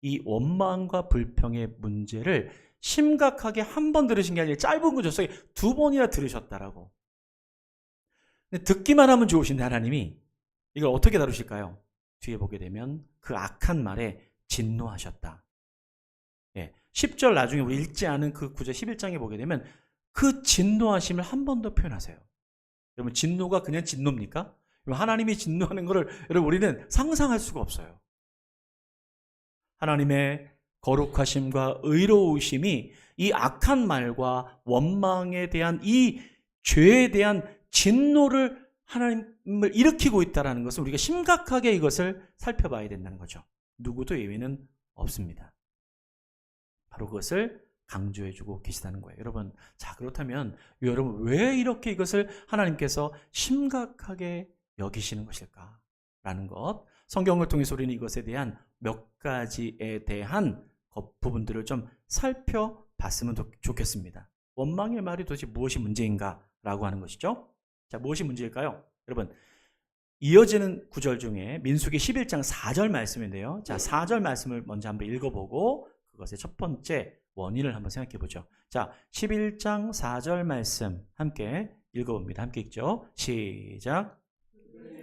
이 원망과 불평의 문제를 심각하게 한 번 들으신 게 아니라 짧은 구절 속에 2번이나 들으셨다라고. 근데 듣기만 하면 좋으신데 하나님이 이걸 어떻게 다루실까요? 뒤에 보게 되면 그 악한 말에 진노하셨다. 10절 나중에 우리 읽지 않은 그 구절 11장에 보게 되면 그 진노하심을 한 번 더 표현하세요. 여러분 진노가 그냥 진노입니까? 하나님이 진노하는 것을 여러분 우리는 상상할 수가 없어요. 하나님의 거룩하심과 의로우심이 이 악한 말과 원망에 대한 이 죄에 대한 진노를 하나님을 일으키고 있다는 것을 우리가 심각하게 이것을 살펴봐야 된다는 거죠. 누구도 예외는 없습니다. 바로 그것을 강조해주고 계시다는 거예요. 여러분, 자 그렇다면 여러분 왜 이렇게 이것을 하나님께서 심각하게 여기시는 것일까? 라는 것, 성경을 통해서 우리는 이것에 대한 몇 가지에 대한 부분들을 좀 살펴봤으면 좋겠습니다. 원망의 말이 도대체 무엇이 문제인가? 라고 하는 것이죠. 자, 무엇이 문제일까요? 여러분, 이어지는 구절 중에 민수기 11장 4절 말씀인데요. 자, 4절 말씀을 먼저 한번 읽어보고 그것의 첫 번째 원인을 한번 생각해 보죠. 자, 11장 4절 말씀 함께 읽어봅니다. 함께 읽죠. 시작.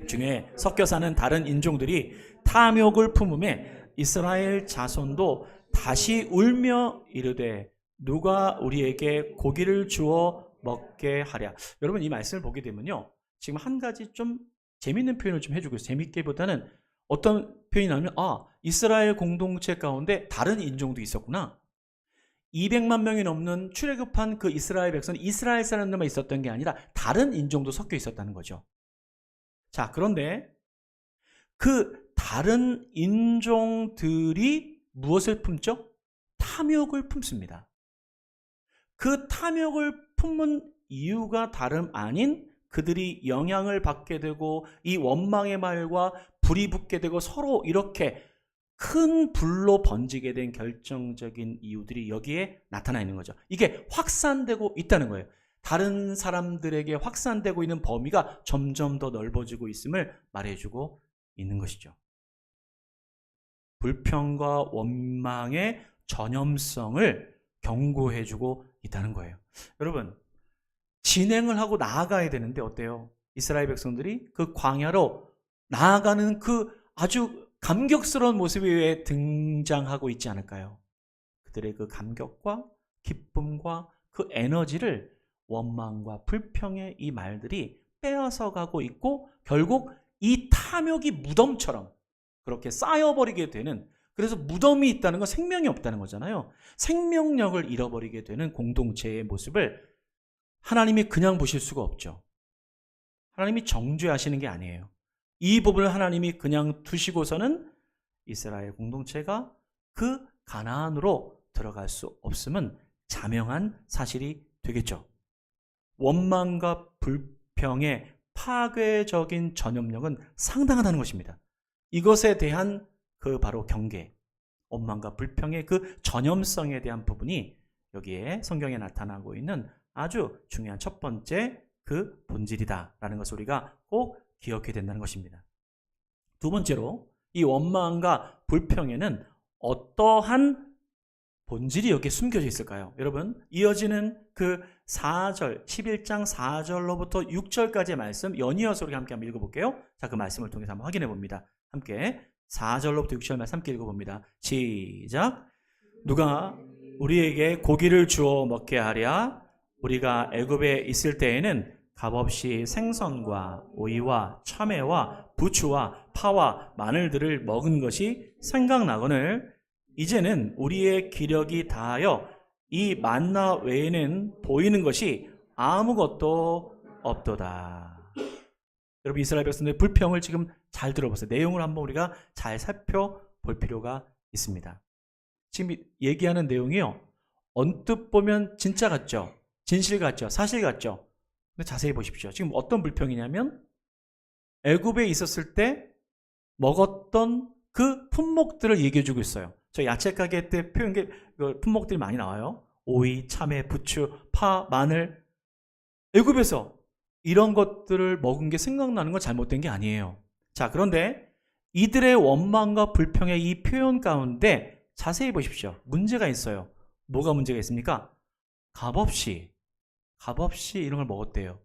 중에 섞여 사는 다른 인종들이 탐욕을 품음에 이스라엘 자손도 다시 울며 이르되 누가 우리에게 고기를 주어 먹게 하랴. 여러분 이 말씀을 보게 되면요. 지금 한 가지 좀 재밌는 표현을 좀 해주고 있어요. 재밌게보다는 어떤 표현이 나오면 이스라엘 공동체 가운데 다른 인종도 있었구나. 200만 명이 넘는 출애굽한 그 이스라엘 백성은 이스라엘 사람들만 있었던 게 아니라 다른 인종도 섞여 있었다는 거죠. 자, 그런데 그 다른 인종들이 무엇을 품죠? 탐욕을 품습니다. 그 탐욕을 품은 이유가 다름 아닌 그들이 영향을 받게 되고 이 원망의 말과 불이 붙게 되고 서로 이렇게 큰 불로 번지게 된 결정적인 이유들이 여기에 나타나 있는 거죠. 이게 확산되고 있다는 거예요. 다른 사람들에게 확산되고 있는 범위가 점점 더 넓어지고 있음을 말해주고 있는 것이죠. 불평과 원망의 전염성을 경고해주고 있다는 거예요. 여러분, 진행을 하고 나아가야 되는데 어때요? 이스라엘 백성들이 그 광야로 나아가는 그 아주 감격스러운 모습이 왜 등장하고 있지 않을까요? 그들의 그 감격과 기쁨과 그 에너지를 원망과 불평의 이 말들이 빼앗아 가고 있고 결국 이 탐욕이 무덤처럼 그렇게 쌓여버리게 되는, 그래서 무덤이 있다는 건 생명이 없다는 거잖아요. 생명력을 잃어버리게 되는 공동체의 모습을 하나님이 그냥 보실 수가 없죠. 하나님이 정죄하시는 게 아니에요. 이 부분을 하나님이 그냥 두시고서는 이스라엘 공동체가 그 가나안으로 들어갈 수 없음은 자명한 사실이 되겠죠. 원망과 불평의 파괴적인 전염력은 상당하다는 것입니다. 이것에 대한 그 바로 경계, 원망과 불평의 그 전염성에 대한 부분이 여기에 성경에 나타나고 있는 아주 중요한 첫 번째 그 본질이다라는 것을 우리가 꼭 기억해야 된다는 것입니다. 두 번째로 이 원망과 불평에는 어떠한 본질이 여기에 숨겨져 있을까요? 여러분, 이어지는 그 4절, 11장 4절로부터 6절까지의 말씀 연이어서 우리 함께 한번 읽어볼게요. 자, 그 말씀을 통해서 한번 확인해 봅니다. 함께 4절로부터 6절 말씀 함께 읽어봅니다. 시작. 누가 우리에게 고기를 주어 먹게 하랴? 우리가 애굽에 있을 때에는 값없이 생선과 오이와 참외와 부추와 파와 마늘들을 먹은 것이 생각나거늘 이제는 우리의 기력이 다하여 이 만나 외에는 보이는 것이 아무것도 없도다. 여러분, 이스라엘 백성들의 불평을 지금 잘 들어보세요. 내용을 한번 우리가 잘 살펴볼 필요가 있습니다. 지금 얘기하는 내용이요, 언뜻 보면 진짜 같죠? 진실 같죠? 사실 같죠? 근데 자세히 보십시오. 지금 어떤 불평이냐면 애굽에 있었을 때 먹었던 그 품목들을 얘기해 주고 있어요. 저 야채 가게 때 표현 그 품목들이 많이 나와요. 오이, 참외, 부추, 파, 마늘. 애굽에서 이런 것들을 먹은 게 생각나는 건 잘못된 게 아니에요. 자, 그런데 이들의 원망과 불평의 이 표현 가운데 자세히 보십시오. 문제가 있어요. 뭐가 문제가 있습니까? 값없이 이런 걸 먹었대요.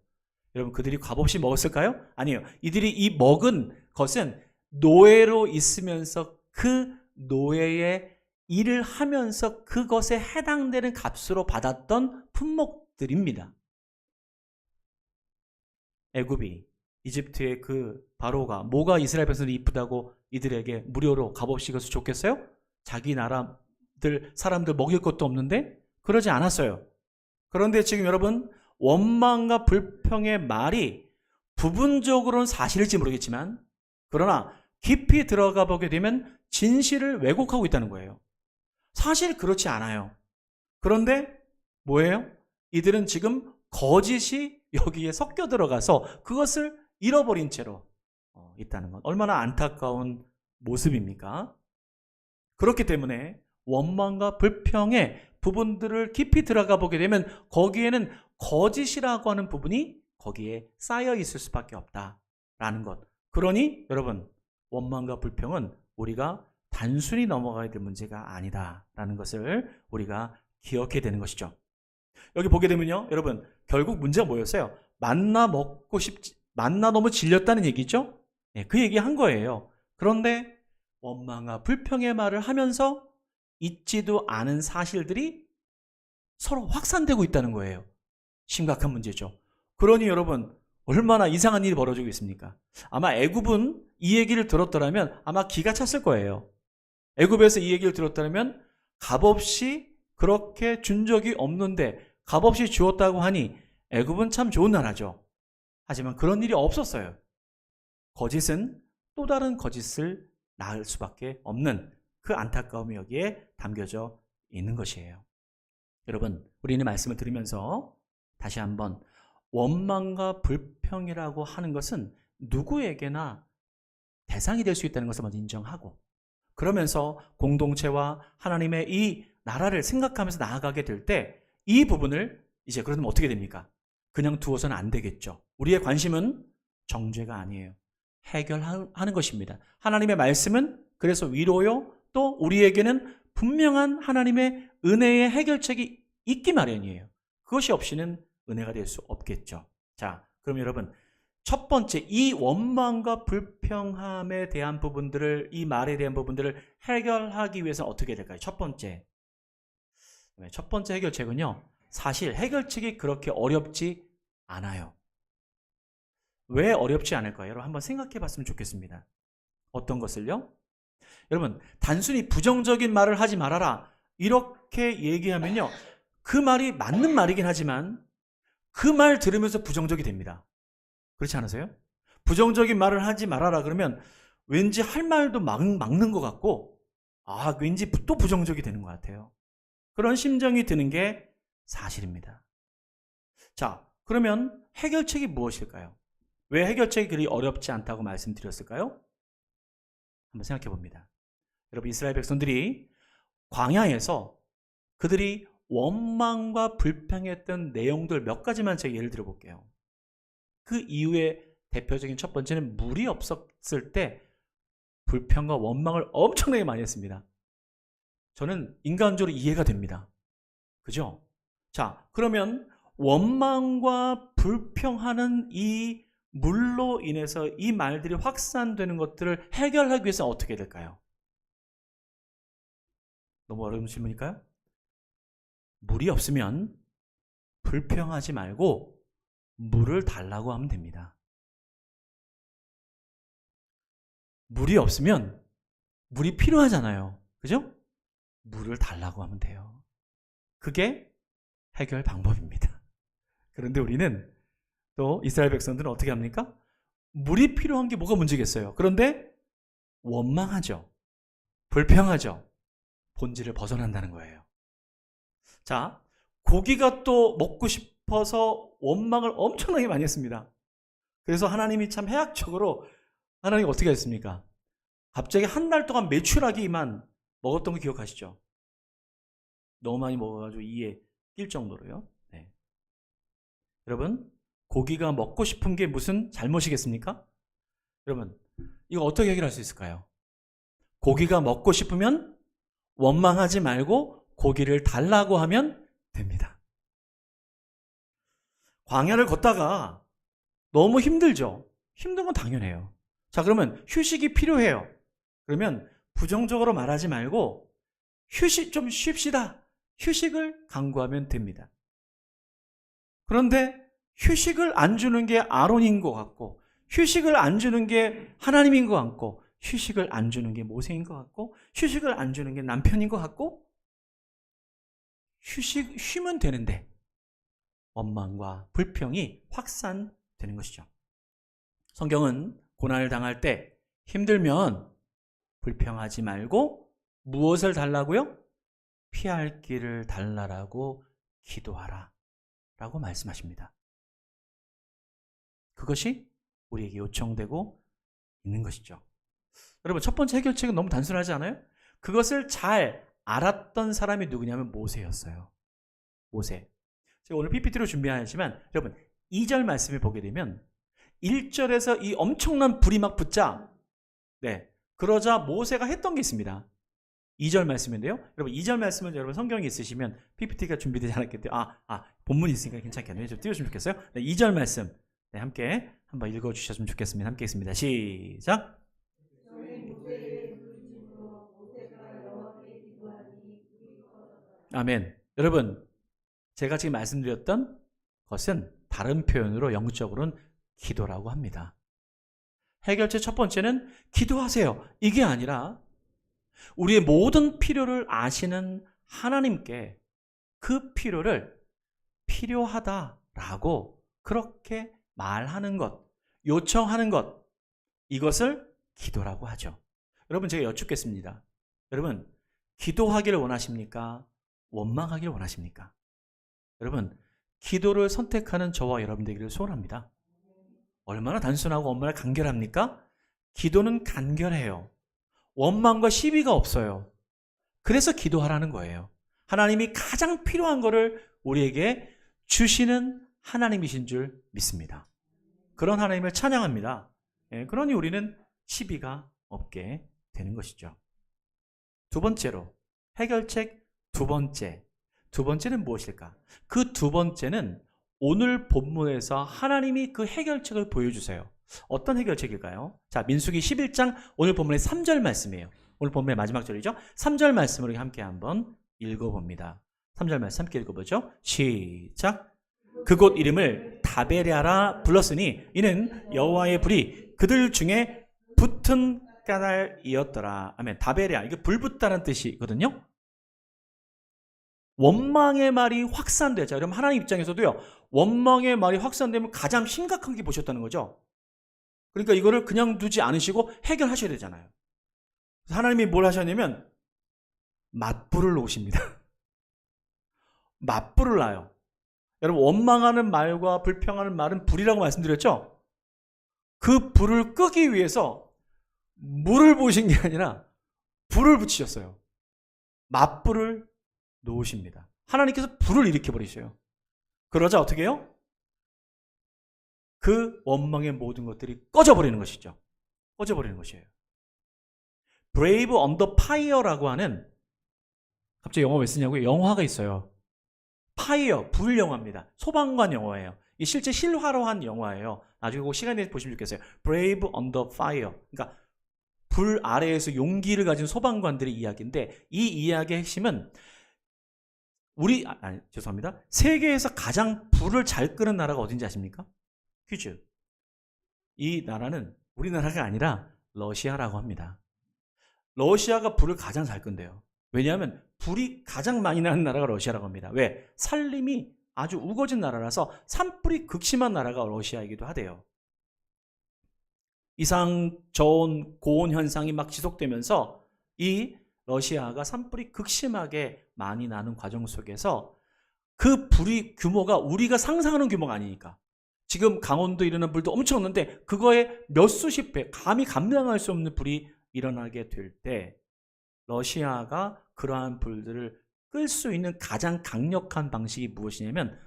여러분, 그들이 값없이 먹었을까요? 아니에요. 이들이 이 먹은 것은 노예로 있으면서 그 노예의 일을 하면서 그것에 해당되는 값으로 받았던 품목들입니다. 애굽이, 이집트의 그 바로가 뭐가 이스라엘 백성들이 이쁘다고 이들에게 무료로 값없이 그것을 줬겠어요? 자기 나라들 사람들 먹일 것도 없는데 그러지 않았어요. 그런데 지금 여러분, 원망과 불평의 말이 부분적으로는 사실일지 모르겠지만, 그러나 깊이 들어가 보게 되면 진실을 왜곡하고 있다는 거예요. 사실 그렇지 않아요. 그런데 뭐예요? 이들은 지금 거짓이 여기에 섞여 들어가서 그것을 잃어버린 채로 있다는 것. 얼마나 안타까운 모습입니까? 그렇기 때문에 원망과 불평의 부분들을 깊이 들어가 보게 되면 거기에는 거짓이라고 하는 부분이 거기에 쌓여 있을 수밖에 없다라는 것. 그러니 여러분, 원망과 불평은 우리가 단순히 넘어가야 될 문제가 아니다라는 것을 우리가 기억해야 되는 것이죠. 여기 보게 되면요, 여러분, 결국 문제가 뭐였어요? 만나 너무 질렸다는 얘기죠? 네, 그 얘기 한 거예요. 그런데 원망과 불평의 말을 하면서 있지도 않은 사실들이 서로 확산되고 있다는 거예요. 심각한 문제죠. 그러니 여러분, 얼마나 이상한 일이 벌어지고 있습니까? 아마 애굽은 이 얘기를 들었더라면 아마 기가 찼을 거예요. 애굽에서 이 얘기를 들었더라면 값없이 그렇게 준 적이 없는데 값없이 주었다고 하니 애굽은 참 좋은 나라죠. 하지만 그런 일이 없었어요. 거짓은 또 다른 거짓을 낳을 수밖에 없는 그 안타까움이 여기에 담겨져 있는 것이에요. 여러분, 우리는 말씀을 들으면서 다시 한번 원망과 불평이라고 하는 것은 누구에게나 대상이 될 수 있다는 것을 먼저 인정하고, 그러면서 공동체와 하나님의 이 나라를 생각하면서 나아가게 될 때 이 부분을 이제 그러면 어떻게 됩니까? 그냥 두어서는 안 되겠죠. 우리의 관심은 정죄가 아니에요. 해결하는 것입니다. 하나님의 말씀은 그래서 위로요, 또 우리에게는 분명한 하나님의 은혜의 해결책이 있기 마련이에요. 그것이 없이는 은혜가 될 수 없겠죠. 자, 그럼 여러분, 첫 번째, 이 원망과 불평함에 대한 부분들을, 이 말에 대한 부분들을 해결하기 위해서는 어떻게 될까요? 첫 번째 해결책은요, 사실 해결책이 그렇게 어렵지 않아요. 왜 어렵지 않을까요? 여러분, 한번 생각해 봤으면 좋겠습니다. 어떤 것을요? 여러분, 단순히 부정적인 말을 하지 말아라 이렇게 얘기하면요, 그 말이 맞는 말이긴 하지만 그 말 들으면서 부정적이 됩니다. 그렇지 않으세요? 부정적인 말을 하지 말아라 그러면 왠지 할 말도 막는 것 같고, 왠지 또 부정적이 되는 것 같아요. 그런 심정이 드는 게 사실입니다. 자, 그러면 해결책이 무엇일까요? 왜 해결책이 그리 어렵지 않다고 말씀드렸을까요? 한번 생각해 봅니다. 여러분, 이스라엘 백성들이 광야에서 그들이 원망과 불평했던 내용들 몇 가지만 제가 예를 들어 볼게요. 그 이후에 대표적인 첫 번째는 물이 없었을 때 불평과 원망을 엄청나게 많이 했습니다. 저는 인간적으로 이해가 됩니다. 그죠? 자, 그러면 원망과 불평하는 이 물로 인해서 이 말들이 확산되는 것들을 해결하기 위해서 어떻게 될까요? 너무 어려운 질문일까요? 물이 없으면 불평하지 말고 물을 달라고 하면 됩니다. 물이 없으면 물이 필요하잖아요. 그죠? 물을 달라고 하면 돼요. 그게 해결 방법입니다. 그런데 우리는 또 이스라엘 백성들은 어떻게 합니까? 물이 필요한 게 뭐가 문제겠어요? 그런데 원망하죠. 불평하죠. 본질을 벗어난다는 거예요. 자, 고기가 또 먹고 싶어서 원망을 엄청나게 많이 했습니다. 그래서 하나님이 참 해악적으로 하나님이 어떻게 했습니까? 갑자기 한 달 동안 메추라기만 먹었던 거 기억하시죠? 너무 많이 먹어가지고 이에 낄 정도로요. 네. 여러분, 고기가 먹고 싶은 게 무슨 잘못이겠습니까? 여러분, 이거 어떻게 해결할 수 있을까요? 고기가 먹고 싶으면 원망하지 말고 고기를 달라고 하면 됩니다. 광야를 걷다가 너무 힘들죠? 힘든 건 당연해요. 자, 그러면 휴식이 필요해요. 그러면 부정적으로 말하지 말고 휴식 좀 쉽시다. 휴식을 강구하면 됩니다. 그런데 휴식을 안 주는 게 아론인 것 같고, 휴식을 안 주는 게 하나님인 것 같고, 휴식을 안 주는 게 모세인 것 같고, 휴식을 안 주는 게 남편인 것 같고, 쉬면 되는데 원망과 불평이 확산되는 것이죠. 성경은 고난을 당할 때 힘들면 불평하지 말고 무엇을 달라고요? 피할 길을 달라라고 기도하라 라고 말씀하십니다. 그것이 우리에게 요청되고 있는 것이죠. 여러분, 첫 번째 해결책은 너무 단순하지 않아요? 그것을 잘 알았던 사람이 누구냐면 모세였어요. 모세. 제가 오늘 PPT로 준비하지만 여러분 2절 말씀을 보게 되면 1절에서 이 엄청난 불이 막 붙자, 네, 그러자 모세가 했던 게 있습니다. 2절 말씀인데요. 여러분 2절 말씀은 여러분 성경이 있으시면 PPT가 준비되지 않았기 때문에 본문이 있으니까 괜찮겠네요. 좀 띄워주시면 좋겠어요. 네, 2절 말씀, 네, 함께 한번 읽어주셨으면 좋겠습니다. 함께 읽습니다. 시작. 아멘. 여러분, 제가 지금 말씀드렸던 것은 다른 표현으로 영적으로는 기도라고 합니다. 해결책 첫 번째는 기도하세요. 이게 아니라 우리의 모든 필요를 아시는 하나님께 그 필요를 필요하다라고 그렇게 말하는 것, 요청하는 것, 이것을 기도라고 하죠. 여러분, 제가 여쭙겠습니다. 여러분, 기도하기를 원하십니까? 원망하기를 원하십니까? 여러분, 기도를 선택하는 저와 여러분 되기를 소원합니다. 얼마나 단순하고 얼마나 간결합니까? 기도는 간결해요. 원망과 시비가 없어요. 그래서 기도하라는 거예요. 하나님이 가장 필요한 것을 우리에게 주시는 하나님이신 줄 믿습니다. 그런 하나님을 찬양합니다. 그러니 우리는 시비가 없게 되는 것이죠. 두 번째로, 해결책 두 번째는 무엇일까? 그 두 번째는 오늘 본문에서 하나님이 그 해결책을 보여주세요. 어떤 해결책일까요? 자, 민수기 11장 오늘 본문의 3절 말씀이에요. 오늘 본문의 마지막 절이죠. 3절 말씀으로 함께 한번 읽어봅니다. 3절 말씀 함께 읽어보죠. 시작. 그곳 이름을 다베랴라 불렀으니 이는 여호와의 불이 그들 중에 붙은 까닭이었더라. 아멘. 다베랴, 이게 불붙다는 뜻이거든요. 원망의 말이 확산되자. 여러분, 하나님 입장에서도요, 원망의 말이 확산되면 가장 심각한 게 보셨다는 거죠. 그러니까 이거를 그냥 두지 않으시고 해결하셔야 되잖아요. 하나님이 뭘 하셨냐면 맞불을 놓으십니다. 맞불을 놔요. 여러분, 원망하는 말과 불평하는 말은 불이라고 말씀드렸죠? 그 불을 끄기 위해서 물을 부으신 게 아니라 불을 붙이셨어요. 맞불을 놓으십니다. 하나님께서 불을 일으켜버리셔요. 그러자 어떻게 해요? 그 원망의 모든 것들이 꺼져버리는 것이죠. 꺼져버리는 것이에요. Brave Under Fire라고 하는, 갑자기 영어 왜 쓰냐고요? 영화가 있어요. 파이어, 불 영화입니다. 소방관 영화예요. 이 실제 실화로 한 영화예요. 나중에 그 시간에 대해서 보시면 좋겠어요. Brave Under Fire. 그러니까 불 아래에서 용기를 가진 소방관들의 이야기인데, 이 이야기의 핵심은 죄송합니다. 세계에서 가장 불을 잘 끄는 나라가 어딘지 아십니까? 퀴즈. 이 나라는 우리나라가 아니라 러시아라고 합니다. 러시아가 불을 가장 잘 끈대요. 왜냐하면 불이 가장 많이 나는 나라가 러시아라고 합니다. 왜? 산림이 아주 우거진 나라라서 산불이 극심한 나라가 러시아이기도 하대요. 이상 저온 고온 현상이 막 지속되면서 이 러시아가 산불이 극심하게 많이 나는 과정 속에서 그 불이 규모가 우리가 상상하는 규모가 아니니까, 지금 강원도 일어난 불도 엄청 없는데 그거에 몇 수십 배, 감히 감당할 수 없는 불이 일어나게 될 때 러시아가 그러한 불들을 끌 수 있는 가장 강력한 방식이 무엇이냐면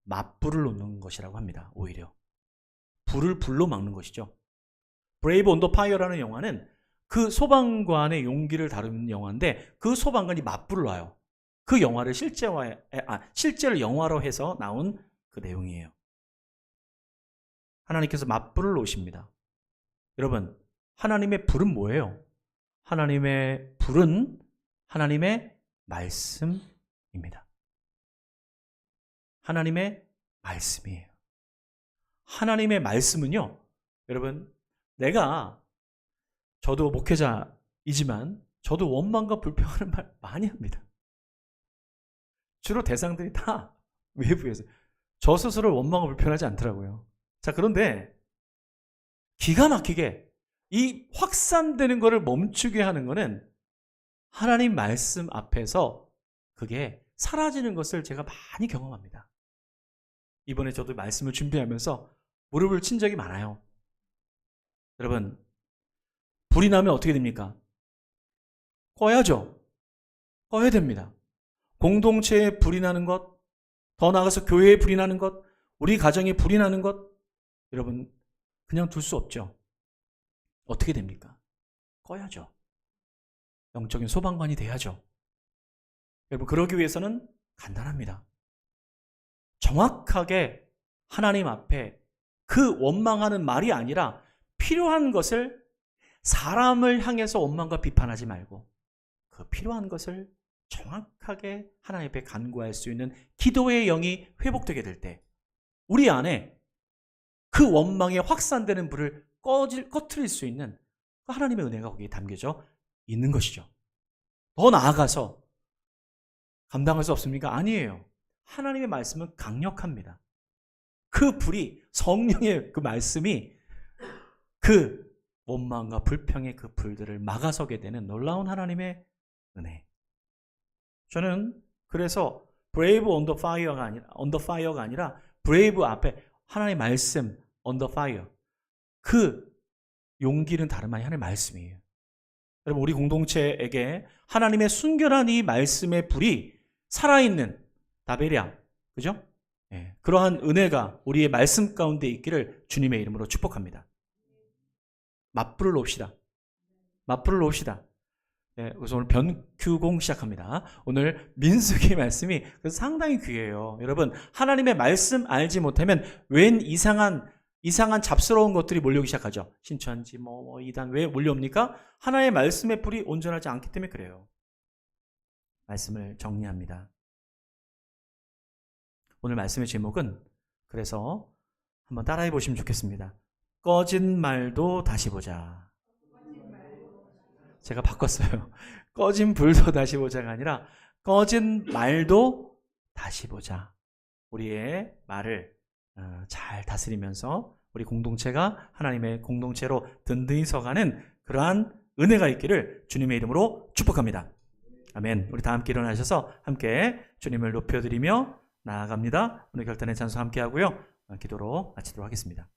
맞불을 놓는 것이라고 합니다. 오히려 불을 불로 막는 것이죠. 브레이브 온 더 파이어라는 영화는 그 소방관의 용기를 다루는 영화인데 그 소방관이 맞불을 놔요. 그 영화를 실제로 영화로 해서 나온 그 내용이에요. 하나님께서 맞불을 놓으십니다. 여러분, 하나님의 불은 뭐예요? 하나님의 불은 하나님의 말씀입니다. 하나님의 말씀이에요. 하나님의 말씀은요, 여러분, 저도 목회자이지만 저도 원망과 불평하는 말 많이 합니다. 주로 대상들이 다 외부에서. 저 스스로 원망과 불평하지 않더라고요. 자, 그런데 기가 막히게 이 확산되는 것을 멈추게 하는 것은 하나님 말씀 앞에서 그게 사라지는 것을 제가 많이 경험합니다. 이번에 저도 말씀을 준비하면서 무릎을 친 적이 많아요. 여러분, 불이 나면 어떻게 됩니까? 꺼야죠. 꺼야 됩니다. 공동체에 불이 나는 것, 더 나아가서 교회에 불이 나는 것, 우리 가정에 불이 나는 것, 여러분, 그냥 둘 수 없죠. 어떻게 됩니까? 꺼야죠. 영적인 소방관이 돼야죠. 여러분, 그러기 위해서는 간단합니다. 정확하게 하나님 앞에 그 원망하는 말이 아니라 필요한 것을 사람을 향해서 원망과 비판하지 말고 그 필요한 것을 정확하게 하나님 앞에 간구할 수 있는 기도의 영이 회복되게 될 때 우리 안에 그 원망에 확산되는 불을 꺼트릴 수 있는 하나님의 은혜가 거기에 담겨져 있는 것이죠. 더 나아가서 감당할 수 없습니까? 아니에요. 하나님의 말씀은 강력합니다. 그 불이, 성령의 그 말씀이 그 원망과 불평의 그 불들을 막아서게 되는 놀라운 하나님의 은혜. 저는 그래서 브레이브 on the fire가 아니라 브레이브 앞에 하나님의 말씀 on the fire. 그 용기는 다름 아닌 하나님의 말씀이에요. 여러분, 우리 공동체에게 하나님의 순결한 이 말씀의 불이 살아있는 다베리아, 그죠? 예, 그러한 은혜가 우리의 말씀 가운데 있기를 주님의 이름으로 축복합니다. 맞불을 놓읍시다. 맞불을 놓읍시다. 예, 그래서 오늘 변규공 시작합니다. 오늘 민수기 말씀이 상당히 귀해요. 여러분, 하나님의 말씀 알지 못하면 웬 이상한 잡스러운 것들이 몰려오기 시작하죠. 신천지, 이단, 왜 몰려옵니까? 하나님의 말씀의 불이 온전하지 않기 때문에 그래요. 말씀을 정리합니다. 오늘 말씀의 제목은 그래서 한번 따라해 보시면 좋겠습니다. 꺼진 말도 다시 보자. 제가 바꿨어요. 꺼진 불도 다시 보자가 아니라 꺼진 말도 다시 보자. 우리의 말을 잘 다스리면서 우리 공동체가 하나님의 공동체로 든든히 서가는 그러한 은혜가 있기를 주님의 이름으로 축복합니다. 아멘. 우리 다 함께 일어나셔서 함께 주님을 높여드리며 나아갑니다. 오늘 결단의 찬송 함께 하고요. 기도로 마치도록 하겠습니다.